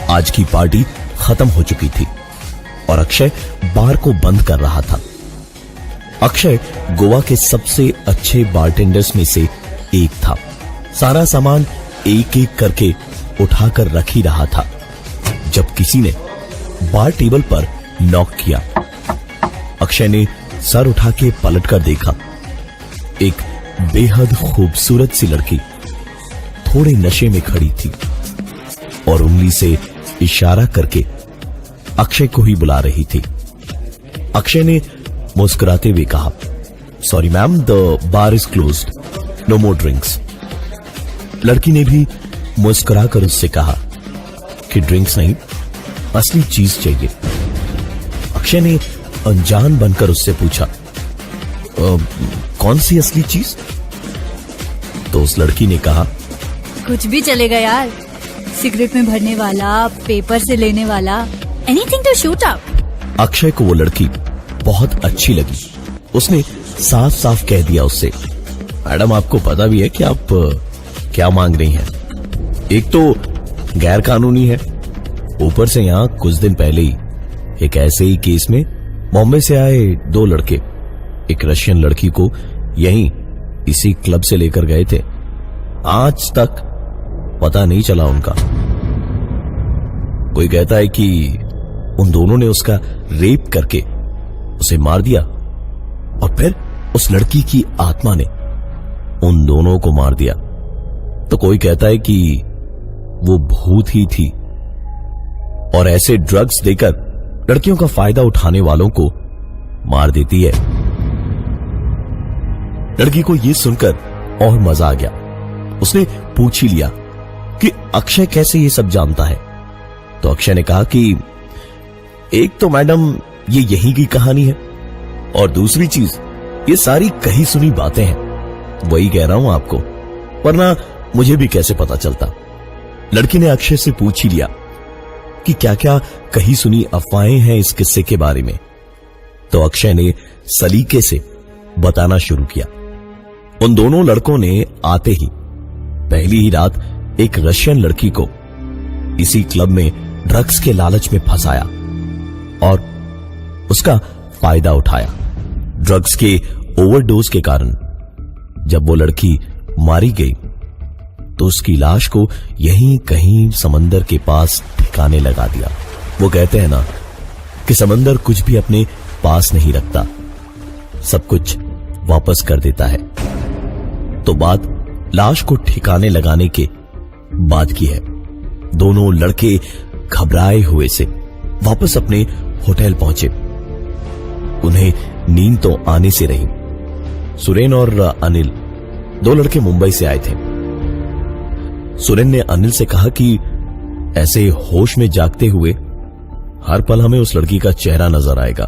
आज की पार्टी खत्म हो चुकी थी और अक्षय बार को बंद कर रहा था। अक्षय गोवा के सबसे अच्छे बारटेंडर्स में से एक था। सारा सामान एक एक करके उठाकर रख ही रहा था जब किसी ने बार टेबल पर नॉक किया। अक्षय ने सर उठा के पलट कर देखा। एक बेहद खूबसूरत सी लड़की थोड़े नशे में खड़ी थी और उंगली से इशारा करके अक्षय को ही बुला रही थी। अक्षय ने मुस्कुराते हुए कहा, sorry ma'am, the bar is closed, no more drinks. लड़की ने भी मुस्कुराकर उससे कहा कि ड्रिंक्स नहीं, असली चीज चाहिए। अक्षय ने अनजान बनकर उससे पूछा, कौन सी असली चीज? तो उस लड़की ने कहा, कुछ भी चलेगा यार, सिगरेट में भरने वाला, पेपर से लेने वाला, anything to shoot up. Akshay को वो लड़की बहुत अच्छी लगी। उसने साफ साफ कह दिया उससे, मैडम आपको पता भी है कि आप क्या मांग रही हैं? एक तो गैर कानूनी है, ऊपर से यहां कुछ दिन पहले ही एक ऐसे ही केस में बॉम्बे से आए 2 लड़के एक रशियन लड़की को यहीं इसी क्लब से लेकर गए थे। आज तक पता नहीं चला उनका। कोई कहता है कि उन दोनों ने उसका रेप करके उसे मार दिया और फिर उस लड़की की आत्मा ने उन दोनों को मार दिया। तो कोई कहता है कि वो भूत ही थी और ऐसे ड्रग्स देकर लड़कियों का फायदा उठाने वालों को मार देती है। लड़की को यह सुनकर और मजा आ गया। उसने पूछ ही लिया कि अक्षय कैसे ये सब जानता है। तो अक्षय ने कहा कि एक तो मैडम ये यहीं की कहानी है और दूसरी चीज ये सारी कही सुनी बातें हैं। वही कह रहा हूं आपको, वरना मुझे भी कैसे पता चलता। लड़की ने अक्षय से पूछ ही लिया कि क्या क्या कही सुनी अफवाहें हैं इस किस्से के बारे में। तो अक्षय ने सलीके से बताना शुरू किया। उन दोनों लड़कों ने आते ही पहली ही रात एक रशियन लड़की को इसी क्लब में ड्रग्स के लालच में फंसाया और उसका फायदा उठाया। ड्रग्स के ओवरडोज के कारण जब वो लड़की मारी गई तो उसकी लाश को यहीं कहीं समंदर के पास ठिकाने लगा दिया। वो कहते हैं ना कि समंदर कुछ भी अपने पास नहीं रखता, सब कुछ वापस कर देता है। तो बात लाश को ठिकाने लगाने के बाद की है। दोनों लड़के घबराए हुए से वापस अपने होटल पहुंचे। उन्हें नींद तो आने से रही। सुरेन और अनिल 2 लड़के मुंबई से आए थे। सुरेन ने अनिल से कहा कि ऐसे होश में जागते हुए हर पल हमें उस लड़की का चेहरा नजर आएगा,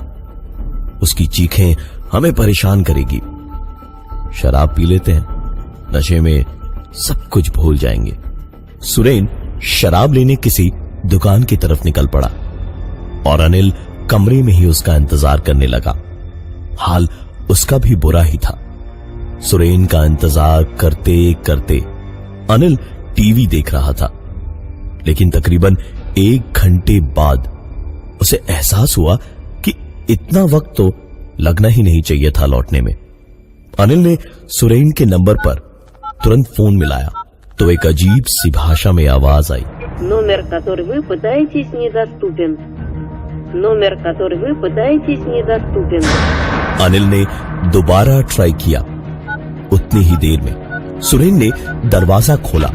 उसकी चीखें हमें परेशान करेगी। शराब पी लेते हैं, नशे में सब कुछ भूल जाएंगे। सुरेन शराब लेने किसी दुकान की तरफ निकल पड़ा और अनिल कमरे में ही उसका इंतजार करने लगा। हाल उसका भी बुरा ही था। सुरेन का इंतजार करते करते अनिल टीवी देख रहा था, लेकिन तकरीबन 1 घंटे बाद उसे एहसास हुआ कि इतना वक्त तो लगना ही नहीं चाहिए था लौटने में। अनिल ने सुरेन के नंबर पर तुरंत फोन मिलाया तो एक अजीब सी भाषा में आवाज आई, नंबर который вы пытаетесь недоступен, नंबर который вы पताएтесь недоступен। अनिल ने दोबारा ट्राई किया। उतनी ही देर में सुरेन ने दरवाजा खोला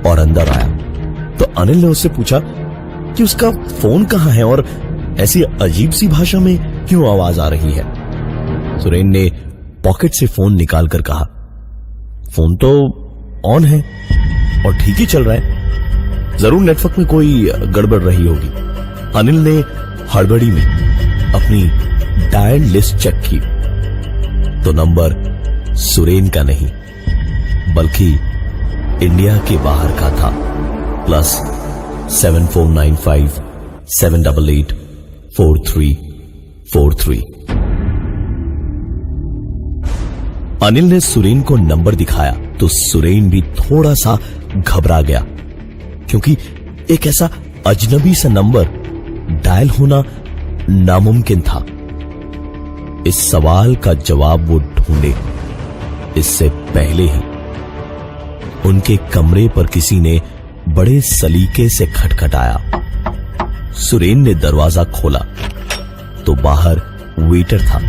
और अंदर आया। तो अनिल ने उससे पूछा कि उसका फोन कहां है और ऐसी अजीब सी भाषा में क्यों आवाज आ रही है। सुरेन ने पॉकेट से फोन निकालकर कहा, फोन तो ऑन है और ठीक ही चल रहा है, जरूर नेटवर्क में कोई गड़बड़ रही होगी। अनिल ने हड़बड़ी में अपनी डायल लिस्ट चेक की तो नंबर सुरेन का नहीं बल्कि इंडिया के बाहर का था, +7495 788 4343। अनिल ने सुरेन को नंबर दिखाया तो सुरेन भी थोड़ा सा घबरा गया, क्योंकि एक ऐसा अजनबी सा नंबर डायल होना नामुमकिन था। इस सवाल का जवाब वो ढूंढे इससे पहले ही उनके कमरे पर किसी ने बड़े सलीके से खटखटाया। सुरेन ने दरवाजा खोला तो बाहर वेटर था,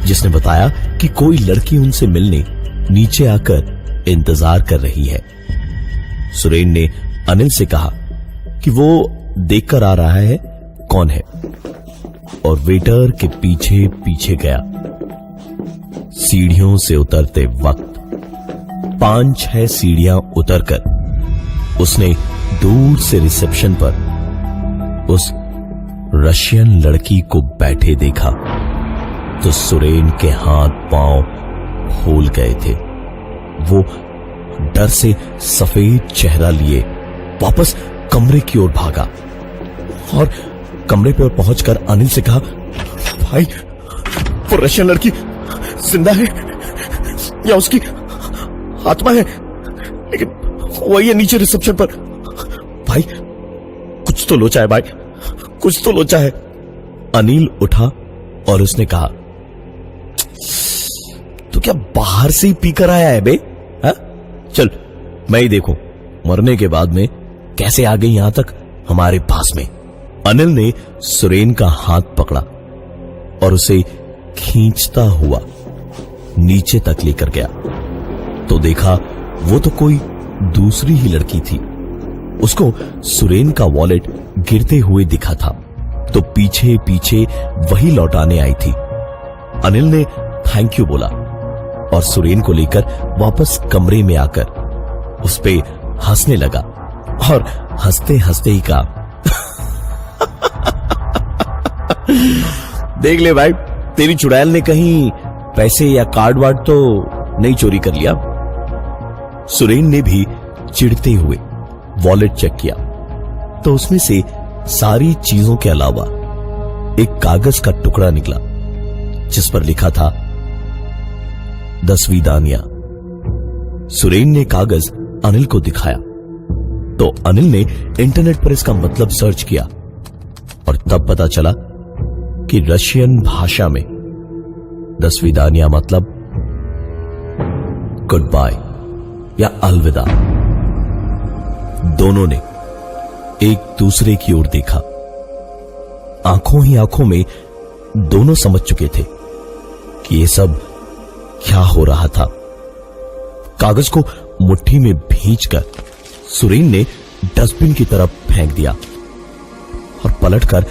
जिसने बताया कि कोई लड़की उनसे मिलने नीचे आकर इंतजार कर रही है। सुरेन ने अनिल से कहा कि वो देखकर आ रहा है कौन है, और वेटर के पीछे पीछे गया। सीढ़ियों से उतरते वक्त 5-6 सीढ़ियां उतरकर उसने दूर से रिसेप्शन पर उस रशियन लड़की को बैठे देखा तो सुरेन के हाथ पांव फूल गए थे। वो डर से सफेद चेहरा लिए वापस कमरे की ओर भागा और कमरे पर पहुंचकर अनिल से कहा, भाई वो रशियन लड़की जिंदा है या उसकी आत्मा है? लेकिन वही है नीचे रिसेप्शन पर। भाई कुछ तो लोचा है, भाई कुछ तो लोचा है। अनिल उठा और उसने कहा, तो क्या बाहर से ही पीकर आया है बे? हा? चल मैं ही देखूं मरने के बाद में कैसे आ गई यहां तक हमारे पास में। अनिल ने सुरेन का हाथ पकड़ा और उसे खींचता हुआ नीचे तक लेकर गया तो देखा वो तो कोई दूसरी ही लड़की थी। उसको सुरेन का वॉलेट गिरते हुए दिखा था तो पीछे पीछे वही लौटाने आई थी। अनिल ने थैंक यू बोला और सुरेन को लेकर वापस कमरे में आकर उस पे हंसने लगा और हंसते हंसते ही कहा, देख ले भाई, तेरी चुड़ैल ने कहीं पैसे या कार्ड वार्ड तो नहीं चोरी कर लिया? सुरेन ने भी चिढ़ते हुए वॉलेट चेक किया तो उसमें से सारी चीजों के अलावा एक कागज का टुकड़ा निकला जिस पर लिखा था 10वीं दानिया। सुरेन ने कागज अनिल को दिखाया तो अनिल ने इंटरनेट पर इसका मतलब सर्च किया और तब पता चला कि रशियन भाषा में 10वीं दानिया मतलब गुड बाय या अलविदा। दोनों ने एक दूसरे की ओर देखा। आंखों ही आंखों में दोनों समझ चुके थे कि ये सब क्या हो रहा था। कागज को मुट्ठी में भींचकर सुरेन ने डस्टबिन की तरफ फेंक दिया और पलटकर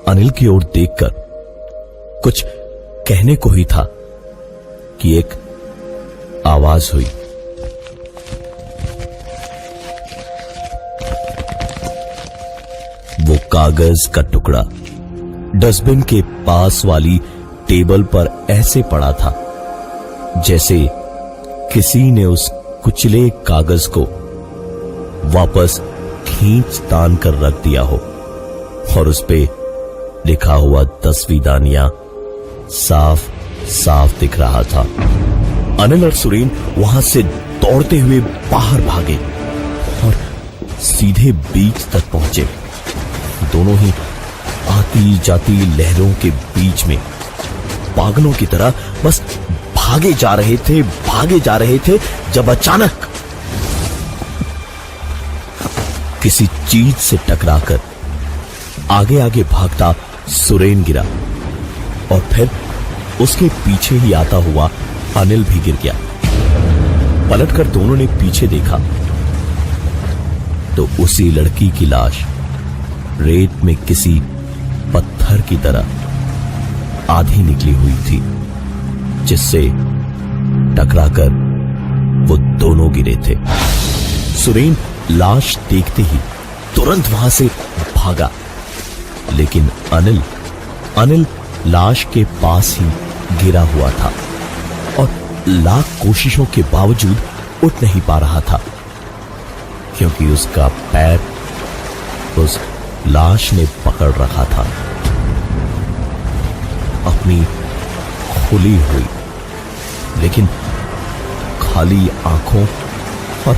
अनिल की ओर देखकर कुछ कहने को ही था कि एक आवाज हुई, वो कागज का टुकड़ा डस्टबिन के पास वाली टेबल पर ऐसे पड़ा था जैसे किसी ने उस कुचले कागज को वापस खींच तान कर रख दिया हो और उस पे लिखा हुआ 10वीं दानिया साफ साफ दिख रहा था। अनिल और सुरेन वहां से दौड़ते हुए बाहर भागे और सीधे बीच तक पहुंचे। दोनों ही आती जाती लहरों के बीच में पागलों की तरह बस भागे जा रहे थे जब अचानक किसी चीज से टकराकर आगे आगे भागता सुरेन गिरा और फिर उसके पीछे ही आता हुआ अनिल भी गिर गया। पलटकर दोनों ने पीछे देखा तो उसी लड़की की लाश रेत में किसी पत्थर की तरह आधी निकली हुई थी जिससे टकराकर वो दोनों गिरे थे। सुरेन लाश देखते ही तुरंत वहां से भागा, लेकिन अनिल लाश के पास ही गिरा हुआ था और लाख कोशिशों के बावजूद उठ नहीं पा रहा था क्योंकि उसका पैर उस लाश ने पकड़ रखा था। अपनी खुली हुई लेकिन खाली आंखों और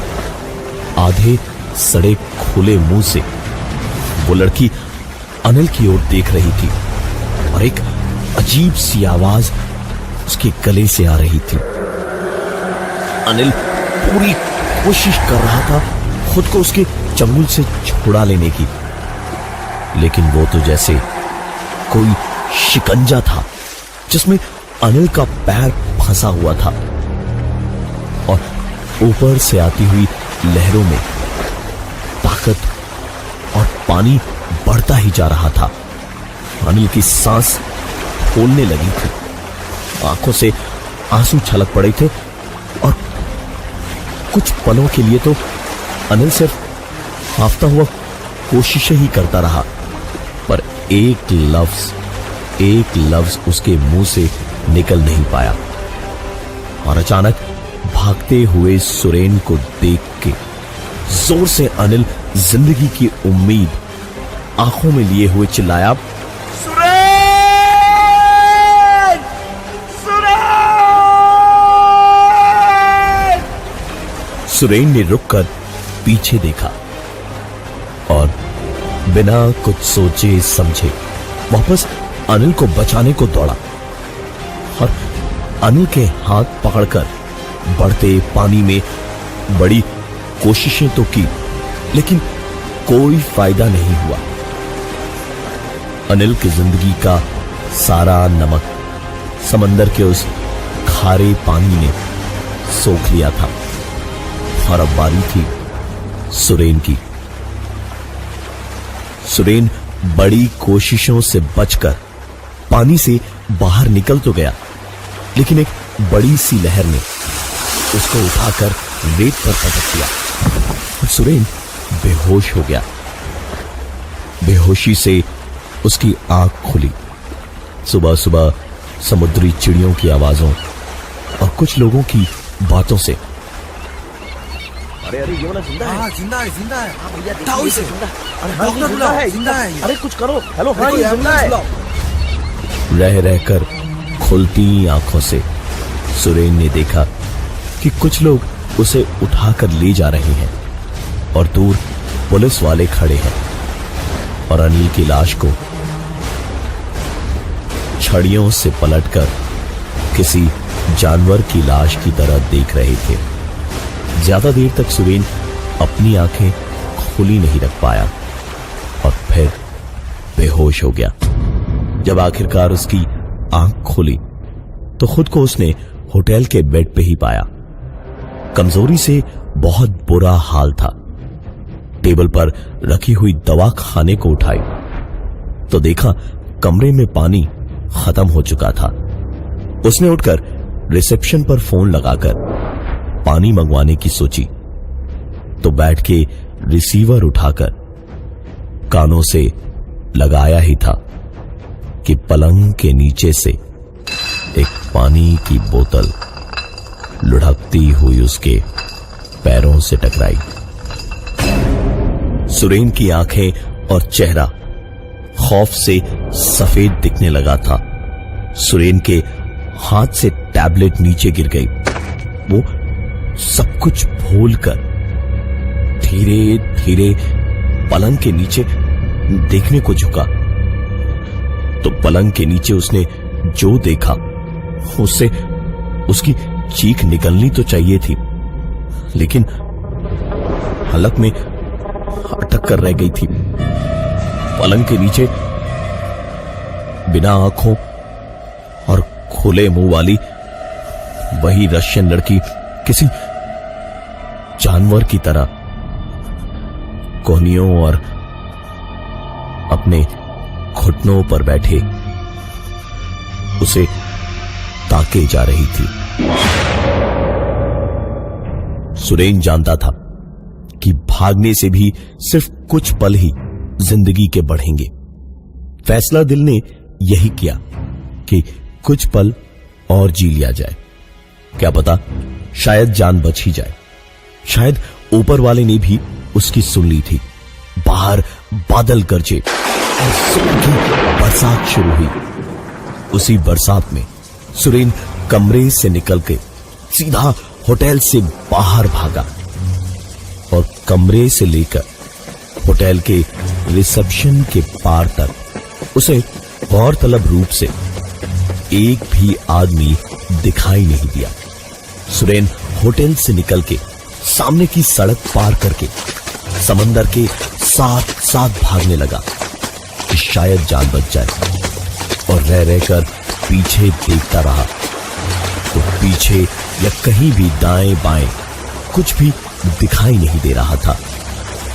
आधे सड़े खुले मुंह से वो लड़की अनिल की ओर देख रही थी और एक अजीब सी आवाज उसके गले से आ रही थी। अनिल पूरी कोशिश कर रहा था खुद को उसके चंगुल से छुड़ा लेने की, लेकिन वो तो जैसे कोई शिकंजा था जिसमें अनिल का पैर फंसा हुआ था और ऊपर से आती हुई लहरों में ताकत और पानी बढ़ता ही जा रहा था। अनिल की सांस फूलने लगी थी, आंखों से आंसू छलक पड़े थे और कुछ पलों के लिए तो अनिल सिर्फ हाफता हुआ कोशिशें ही करता रहा, पर एक लफ्ज उसके मुंह से निकल नहीं पाया। और अचानक भागते हुए सुरेन को देख के जोर से अनिल जिंदगी की उम्मीद आंखों में लिए हुए चिल्लाया, सुरेन! सुरेन! सुरेन ने रुककर पीछे देखा और बिना कुछ सोचे समझे वापस अनिल को बचाने को दौड़ा और अनिल के हाथ पकड़कर बढ़ते पानी में बड़ी कोशिशें तो की, लेकिन कोई फायदा नहीं हुआ। अनिल की जिंदगी का सारा नमक समंदर के उस खारे पानी ने सोख लिया था और अब बारी थी सुरेन की। सुरेन बड़ी कोशिशों से बचकर पानी से बाहर निकल तो गया, लेकिन एक बड़ी सी लहर ने उसको उठाकर रेत पर पटक दिया और सुरेन बेहोश हो गया। बेहोशी से उसकी आंख खुली। सुबह सुबह समुद्री चिड़ियों की आवाजों और कुछ लोगों की बातों से, अरे ये वाला जिंदा है। जिंदा है हाँ भैया उठाओ इसे। डॉक्टर जिंदा है, जिंदा है। ये। अरे कुछ करो। हेलो हाँ कोई ये जिंदा है। बुलाओ। रह रहकर खुलती आंखों से सुरेन ने देखा कि कुछ लोग उसे उठाकर ले जा रहे हैं और दूर पुलिस वाले खड़े हैं और अनिल की लाश को छड़ियों से पलटकर किसी जानवर की लाश की तरह देख रहे थे। ज्यादा देर तक सुरेन अपनी आंखें खुली नहीं रख पाया और फिर बेहोश हो गया। जब आखिरकार उसकी आंख खुली तो खुद को उसने होटल के बेड पे ही पाया। कमजोरी से बहुत बुरा हाल था। टेबल पर रखी हुई दवा खाने को उठाई तो देखा कमरे में पानी खत्म हो चुका था। उसने उठकर रिसेप्शन पर फोन लगाकर पानी मंगवाने की सोची तो बैठ के रिसीवर उठाकर कानों से लगाया ही था कि पलंग के नीचे से एक पानी की बोतल लुढ़कती हुई उसके पैरों से टकराई। सुरेन की आंखें और चेहरा खौफ से सफेद दिखने लगा था। सुरेन के हाथ से टैबलेट नीचे गिर गई। वो सब कुछ भूलकर धीरे धीरे पलंग के नीचे देखने को झुका तो पलंग के नीचे उसने जो देखा उससे उसकी चीख निकलनी तो चाहिए थी, लेकिन हलक में अटक कर रह गई थी। पलंग के नीचे बिना आंखों और खुले मुंह वाली वही रशियन लड़की किसी जानवर की तरह कोहनियों और अपने घुटनों पर बैठे उसे ताके जा रही थी। सुरेन जानता था कि भागने से भी सिर्फ कुछ पल ही जिंदगी के बढ़ेंगे। फैसला दिल ने यही किया कि कुछ पल और जी लिया जाए। क्या पता शायद जान बच ही जाए। शायद ऊपर वाले ने भी उसकी सुन ली थी। बाहर बादल गरजे और जोर की बरसात शुरू हुई। उसी बरसात में सुरेन कमरे से निकल के सीधा होटल से बाहर भागा और कमरे से लेकर होटल के रिसेप्शन के पार तक उसे गौरतलब रूप से एक भी आदमी दिखाई नहीं दिया। सुरेन होटल से निकल के सामने की सड़क पार करके समंदर के साथ साथ भागने लगा कि शायद जान बच जाए, और रह रहकर पीछे देखता रहा तो पीछे या कहीं भी दाएं बाएं कुछ भी दिखाई नहीं दे रहा था,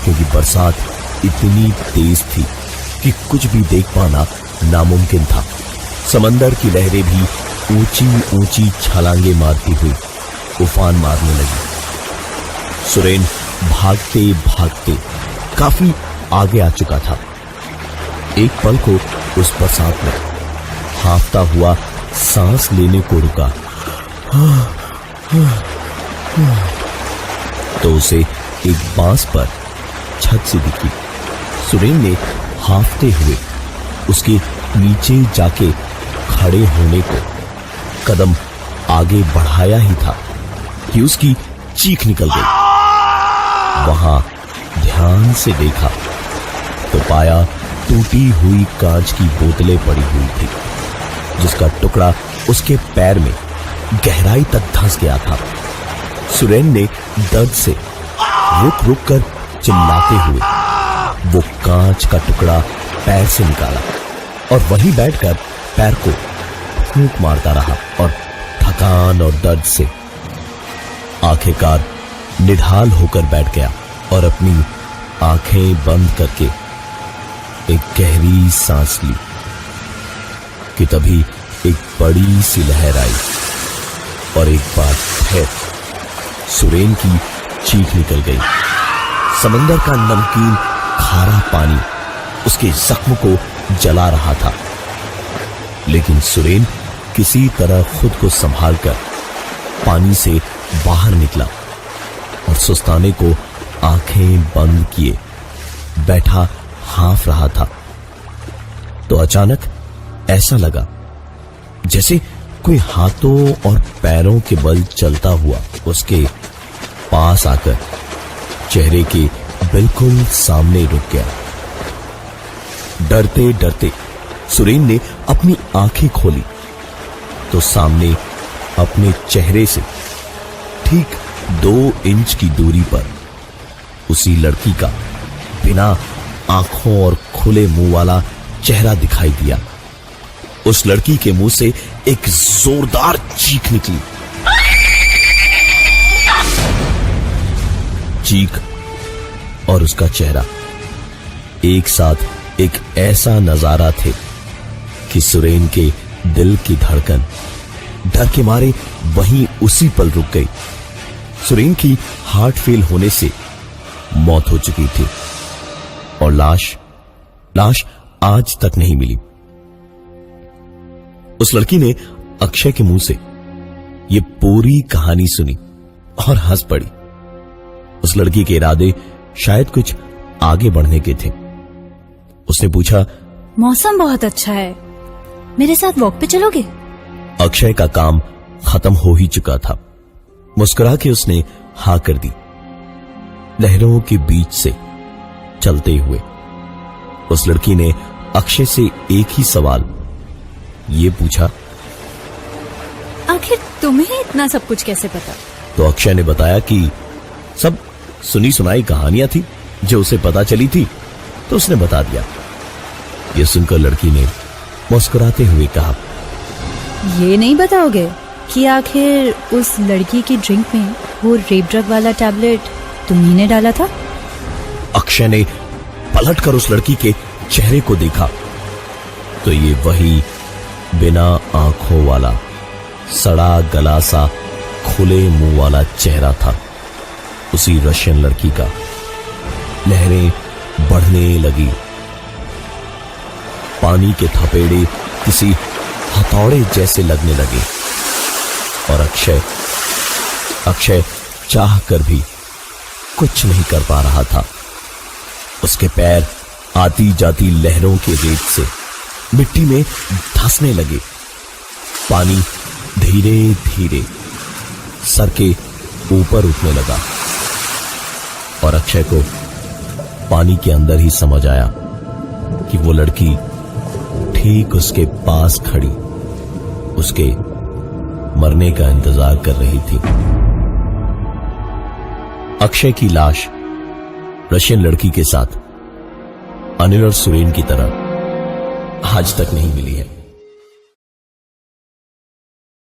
क्योंकि बरसात इतनी तेज थी कि कुछ भी देख पाना नामुमकिन था। समंदर की लहरें भी ऊंची ऊंची छलांगे मारती हुई उफान मारने लगी। सुरेन भागते भागते काफी आगे आ चुका था। एक पल को उस बरसात में हाफता हुआ सांस लेने को रुका तो उसे एक बांस पर छत से दिखी। सुरेन ने हाफते हुए उसके नीचे जाके खड़े होने को कदम आगे बढ़ाया ही था कि उसकी चीख निकल गई। वहां ध्यान से देखा तो पाया टूटी हुई कांच की बोतलें पड़ी हुई थी, जिसका टुकड़ा उसके पैर में गहराई तक धंस गया था। सुरेन ने दर्द से रुक रुक कर चिल्लाते हुए वो कांच का टुकड़ा पैर से निकाला और वहीं बैठकर पैर को फूंक मारता रहा और थकान और दर्द से आखिरकार निढाल होकर बैठ गया और अपनी आंखें बंद करके एक गहरी सांस ली कि तभी एक बड़ी सी लहर आई और एक बार फिर सुरेन की चीख निकल गई। समंदर का नमकीन खारा पानी उसके जख्म को जला रहा था, लेकिन सुरेन किसी तरह खुद को संभालकर पानी से बाहर निकला और सुस्ताने को आंखें बंद किए बैठा हाफ रहा था। तो अचानक ऐसा लगा जैसे कोई हाथों और पैरों के बल चलता हुआ उसके पास आकर चेहरे के बिल्कुल सामने रुक गया। डरते डरते सुरेन ने अपनी आंखें खोली तो सामने अपने चेहरे से ठीक 2 इंच की दूरी पर उसी लड़की का बिना आंखों और खुले मुंह वाला चेहरा दिखाई दिया। उस लड़की के मुंह से एक जोरदार चीख निकली। चीख और उसका चेहरा एक साथ एक ऐसा नजारा थे कि सुरेन के दिल की धड़कन डर के मारे वहीं उसी पल रुक गई। सुरेन की हार्ट फेल होने से मौत हो चुकी थी और लाश आज तक नहीं मिली। उस लड़की ने अक्षय के मुंह से ये पूरी कहानी सुनी और हंस पड़ी। उस लड़की के इरादे शायद कुछ आगे बढ़ने के थे। उसने पूछा, मौसम बहुत अच्छा है, मेरे साथ वॉक पे चलोगे? अक्षय का काम खत्म हो ही चुका था। मुस्कुरा के उसने हाँ कर दी। लहरों के बीच से चलते हुए उस लड़की ने अक्षय से एक ही सवाल ये पूछा, आखिर तुम्हें इतना सब कुछ कैसे पता? तो अक्षय ने बताया कि सब सुनी सुनाई कहानियां थी जो उसे पता चली थी, तो उसने बता दिया। यह सुनकर लड़की ने मुस्कुराते हुए कहा, ये नहीं बताओगे कि आखिर उस लड़की की ड्रिंक में वो रेप ड्रग वाला टैबलेट तुम्ही ने डाला था? अक्षय ने पलटकर उस लड़की के चेहरे को देखा तो ये वही बिना आंखों वाला सड़ा गला सा खुले मुंह वाला चेहरा था उसी रशियन लड़की का। लहरें बढ़ने लगी। पानी के थपेड़े किसी हथौड़े जैसे लगने लगे और अक्षय चाह कर भी कुछ नहीं कर पा रहा था। उसके पैर आती जाती लहरों के रेत से मिट्टी में धंसने लगे। पानी धीरे धीरे सर के ऊपर उठने लगा और अक्षय को पानी के अंदर ही समझ आया कि वो लड़की ठीक उसके पास खड़ी उसके मरने का इंतजार कर रही थी। अक्षय की लाश रशियन लड़की के साथ अनिल और सुरेन की तरह आज तक नहीं मिली है।